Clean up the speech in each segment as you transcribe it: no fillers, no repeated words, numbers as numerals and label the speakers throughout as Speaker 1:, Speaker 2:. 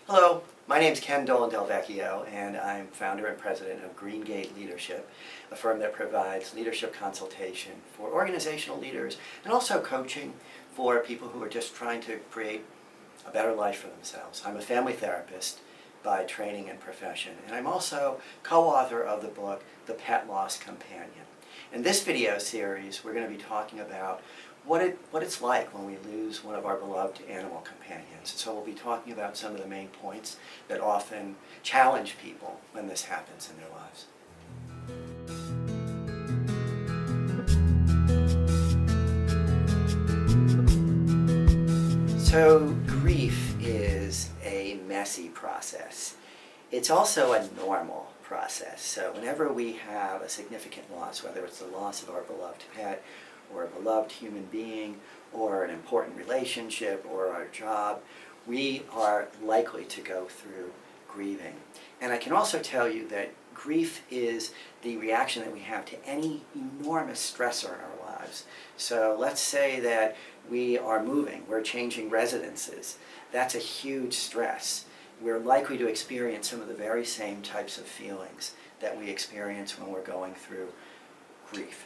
Speaker 1: Hello, my name is Ken Dolan-Del Vecchio, and I'm founder and president of Green Gate Leadership, a firm that provides leadership consultation for organizational leaders and also coaching for people who are just trying to create a better life for themselves. I'm a family therapist by training and profession, and I'm also co-author of the book, The Pet Loss Companion. In this video series, we're going to be talking about what it's like when we lose one of our beloved animal companions. So we'll be talking about some of the main points that often challenge people when this happens in their lives. So grief is a messy process. It's also a normal process. So whenever we have a significant loss, whether it's the loss of our beloved pet, or a beloved human being, or an important relationship, or our job, we are likely to go through grieving. And I can also tell you that grief is the reaction that we have to any enormous stressor in our lives. So let's say that we are moving, we're changing residences. That's a huge stress. We're likely to experience some of the very same types of feelings that we experience when we're going through grief.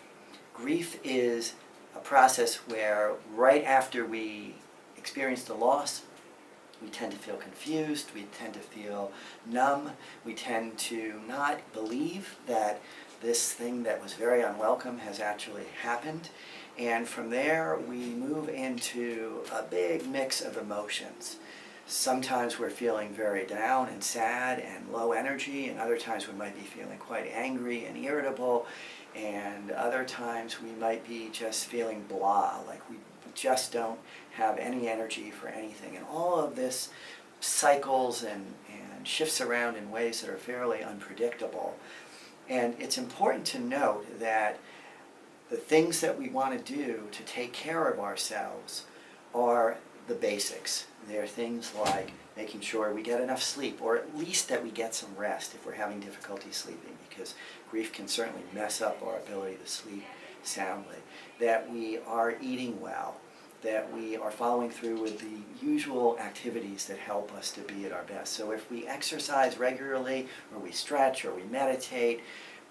Speaker 1: Grief is a process where right after we experience the loss, we tend to feel confused, we tend to feel numb, we tend to not believe that this thing that was very unwelcome has actually happened. And from there, we move into a big mix of emotions. Sometimes we're feeling very down and sad and low energy, and other times we might be feeling quite angry and irritable, and other times we might be just feeling blah, like we just don't have any energy for anything. And all of this cycles and shifts around in ways that are fairly unpredictable. And it's important to note that the things that we want to do to take care of ourselves are the basics. They're things like making sure we get enough sleep, or at least that we get some rest if we're having difficulty sleeping, because grief can certainly mess up our ability to sleep soundly. That we are eating well, that we are following through with the usual activities that help us to be at our best. So if we exercise regularly, or we stretch, or we meditate,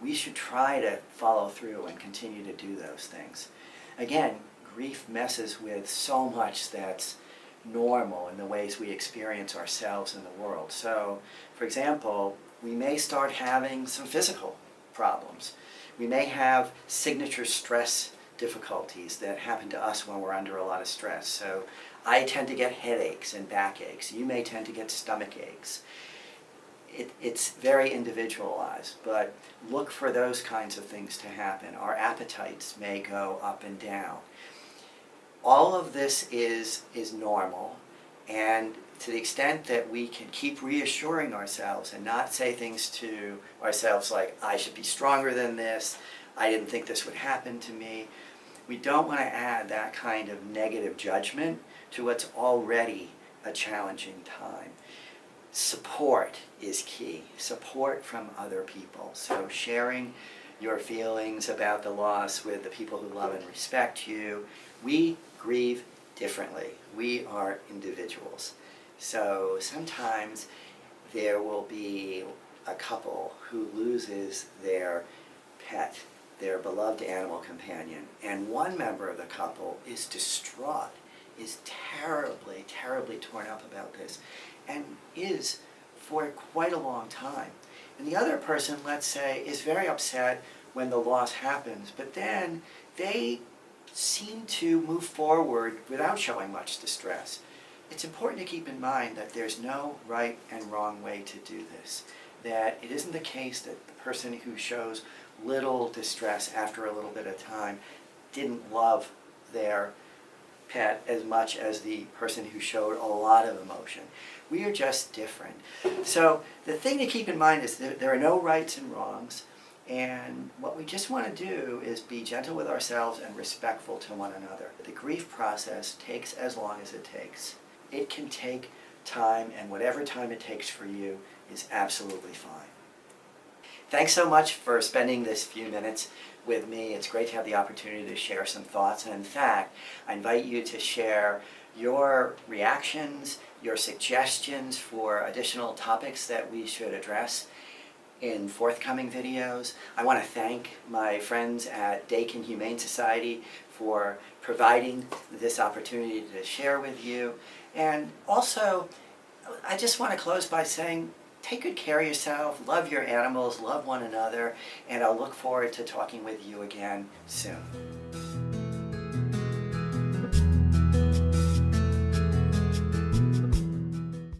Speaker 1: we should try to follow through and continue to do those things. Again, grief messes with so much that's normal in the ways we experience ourselves in the world. So, for example, we may start having some physical problems. We may have signature stress difficulties that happen to us when we're under a lot of stress. So I tend to get headaches and backaches. You may tend to get stomach aches. It's very individualized, but look for those kinds of things to happen. Our appetites may go up and down. All of this is normal, and to the extent that we can keep reassuring ourselves and not say things to ourselves like, I should be stronger than this, I didn't think this would happen to me, we don't want to add that kind of negative judgment to what's already a challenging time. Support is key. Support from other people. So sharing your feelings about the loss with the people who love and respect you. We grieve differently. We are individuals. So sometimes there will be a couple who loses their pet, their beloved animal companion, and one member of the couple is distraught, is terribly, terribly torn up about this, and is for quite a long time. And the other person, let's say, is very upset when the loss happens, but then they seem to move forward without showing much distress. It's important to keep in mind that there's no right and wrong way to do this. That it isn't the case that the person who shows little distress after a little bit of time didn't love their pet as much as the person who showed a lot of emotion. We are just different. So the thing to keep in mind is that there are no rights and wrongs, and what we just want to do is be gentle with ourselves and respectful to one another. The grief process takes as long as it takes. It can take time, and whatever time it takes for you is absolutely fine. Thanks so much for spending this few minutes with me. It's great to have the opportunity to share some thoughts, and in fact, I invite you to share your reactions, your suggestions for additional topics that we should address in forthcoming videos. I want to thank my friends at Dakin Humane Society for providing this opportunity to share with you. And also, I just want to close by saying, take good care of yourself, love your animals, love one another, and I'll look forward to talking with you again soon.